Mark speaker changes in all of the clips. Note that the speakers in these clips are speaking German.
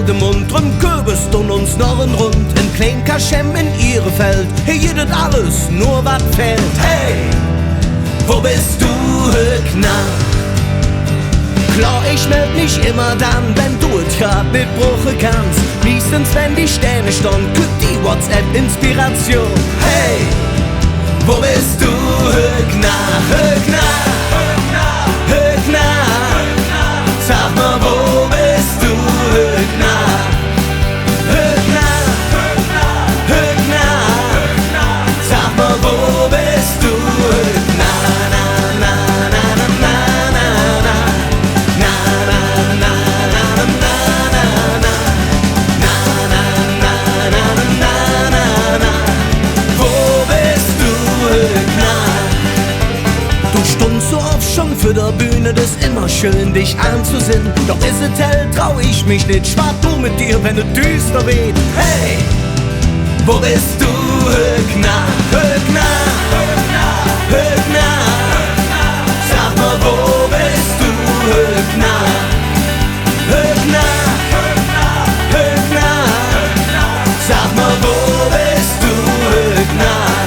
Speaker 1: De Mund drum Kürbist und uns Norren rund in klein Kaschem in ihre Feld. Hier jedet alles, nur wat fehlt. Hey, wo bist du, Höckner? Klar, ich meld mich immer dann, wenn du es grad nicht bruche kannst. Meistens, wenn die Sterne stund, kütt die WhatsApp-Inspiration. Hey, wo bist du, Höckner? Höckner, Höckner, Höckner, sag mal, wo bist du, Höckner? Für der Bühne, das ist immer schön, dich anzusehen. Doch ist es hell, trau ich mich nicht. Schwarz du mit dir, wenn es düster weht. Hey, wo bist du, Höckner? Höckner, Höckner, Höckner, sag mal, wo bist du, Höckner? Höckner, Höckner, Höckner, sag mal, wo bist du, Höckner?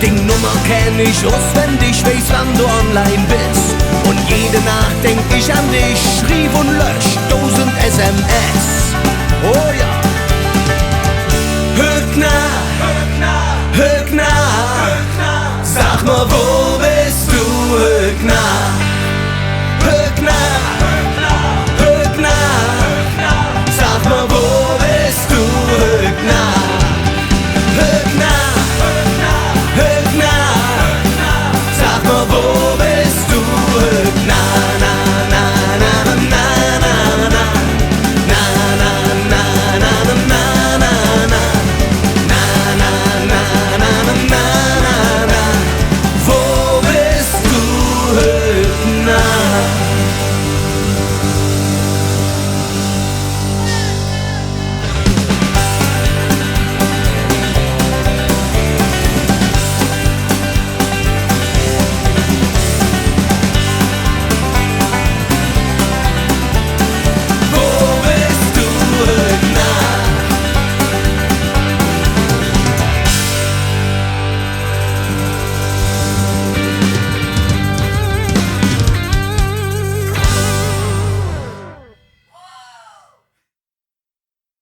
Speaker 1: Die Nummer kenn ich auswendig, weiß wann du online bist. Und jede Nacht denk ich an dich, schrieb und löscht 1000 SMS. Oh ja, Höckner.